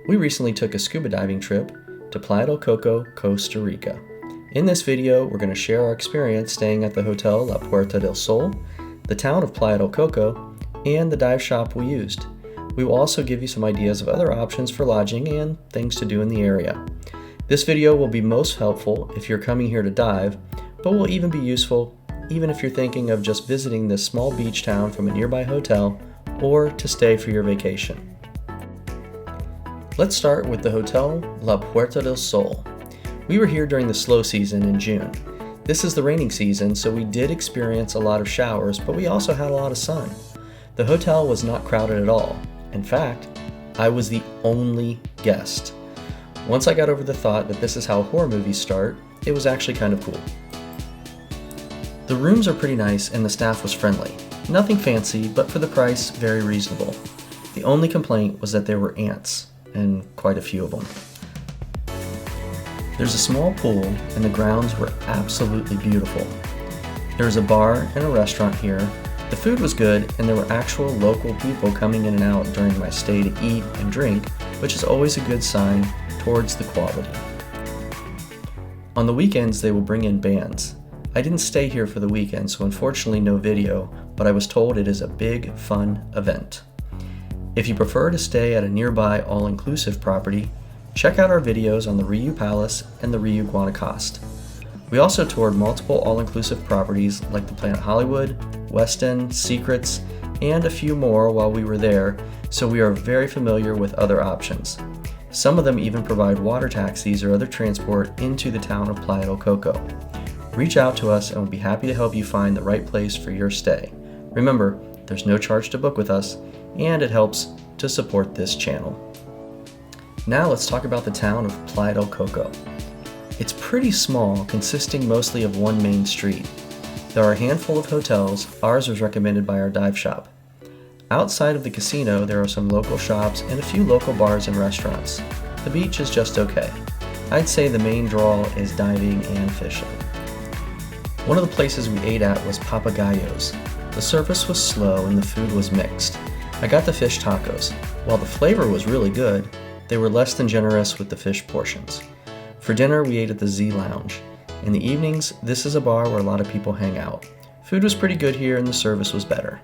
We recently took a scuba diving trip to Playa del Coco, Costa Rica. In this video, we're going to share our experience staying at the hotel La Puerta del Sol, the town of Playa del Coco, and the dive shop we used. We will also give you some ideas of other options for lodging and things to do in the area. This video will be most helpful if you're coming here to dive, but will even be useful even if you're thinking of just visiting this small beach town from a nearby hotel or to stay for your vacation. Let's start with the hotel La Puerta del Sol. We were here during the slow season in June. This is the raining season, so we did experience a lot of showers, but we also had a lot of sun. The hotel was not crowded at all. In fact, I was the only guest. Once I got over the thought that this is how horror movies start, it was actually kind of cool. The rooms are pretty nice and the staff was friendly. Nothing fancy, but for the price, very reasonable. The only complaint was that there were ants, and quite a few of them. There's a small pool and the grounds were absolutely beautiful. There's a bar and a restaurant here. The food was good and there were actual local people coming in and out during my stay to eat and drink, which is always a good sign towards the quality. On the weekends, they will bring in bands. I didn't stay here for the weekend, so unfortunately no video, but I was told it is a big, fun event. If you prefer to stay at a nearby all-inclusive property, check out our videos on the Riu Palace and the Riu Guanacaste. We also toured multiple all-inclusive properties like the Planet Hollywood, Westin, Secrets, and a few more while we were there, so we are very familiar with other options. Some of them even provide water taxis or other transport into the town of Playa del Coco. Reach out to us and we'll be happy to help you find the right place for your stay. Remember, there's no charge to book with us, and it helps to support this channel. Now let's talk about the town of Playa del Coco. It's pretty small, consisting mostly of one main street. There are a handful of hotels. Ours was recommended by our dive shop. Outside of the casino, there are some local shops and a few local bars and restaurants. The beach is just okay. I'd say the main draw is diving and fishing. One of the places we ate at was Papagayo's. The service was slow and the food was mixed. I got the fish tacos. While the flavor was really good, they were less than generous with the fish portions. For dinner, we ate at the Z Lounge. In the evenings, this is a bar where a lot of people hang out. Food was pretty good here and the service was better.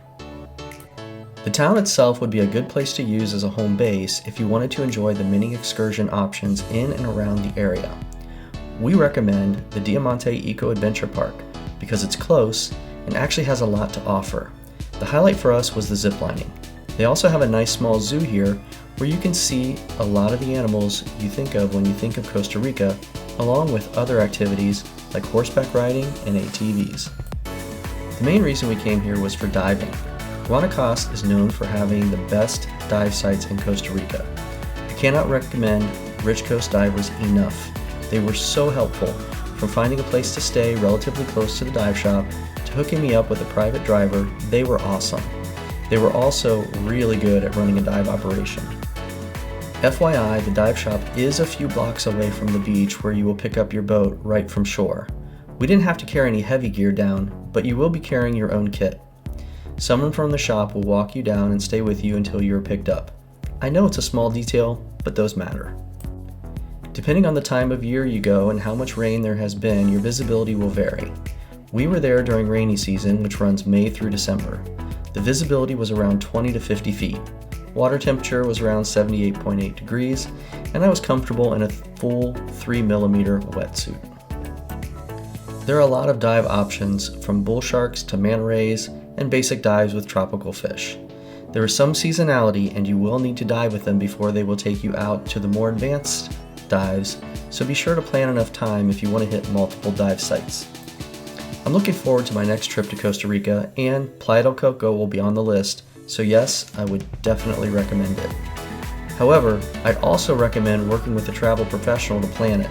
The town itself would be a good place to use as a home base if you wanted to enjoy the many excursion options in and around the area. We recommend the Diamante Eco Adventure Park because it's close and actually has a lot to offer. The highlight for us was the zip lining. They also have a nice small zoo here where you can see a lot of the animals you think of when you think of Costa Rica, along with other activities like horseback riding and ATVs. The main reason we came here was for diving. Guanacaste is known for having the best dive sites in Costa Rica. I cannot recommend Rich Coast divers enough. They were so helpful, from finding a place to stay relatively close to the dive shop to hooking me up with a private driver. They were awesome. They were also really good at running a dive operation. FYI, the dive shop is a few blocks away from the beach where you will pick up your boat right from shore. We didn't have to carry any heavy gear down, but you will be carrying your own kit. Someone from the shop will walk you down and stay with you until you are picked up. I know it's a small detail, but those matter. Depending on the time of year you go and how much rain there has been, your visibility will vary. We were there during rainy season, which runs May through December. The visibility was around 20 to 50 feet. Water temperature was around 78.8 degrees, and I was comfortable in a full 3mm wetsuit. There are a lot of dive options, from bull sharks to manta rays and basic dives with tropical fish. There is some seasonality and you will need to dive with them before they will take you out to the more advanced dives, so be sure to plan enough time if you want to hit multiple dive sites. I'm looking forward to my next trip to Costa Rica, and Playa del Coco will be on the list, so yes, I would definitely recommend it. However, I'd also recommend working with a travel professional to plan it.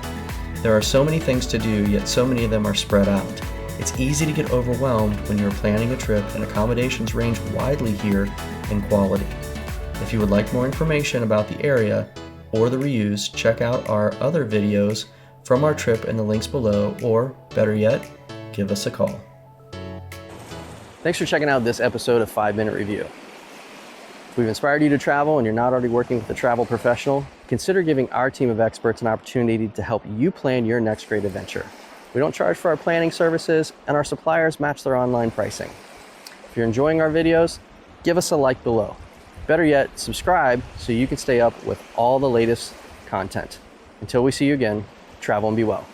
There are so many things to do, yet so many of them are spread out. It's easy to get overwhelmed when you're planning a trip, and accommodations range widely here in quality. If you would like more information about the area or the reuse, check out our other videos from our trip in the links below, or better yet, give us a call. Thanks for checking out this episode of 5 Minute Review. If we've inspired you to travel and you're not already working with a travel professional, consider giving our team of experts an opportunity to help you plan your next great adventure. We don't charge for our planning services, and our suppliers match their online pricing. If you're enjoying our videos, give us a like below. Better yet, subscribe so you can stay up with all the latest content. Until we see you again, travel and be well.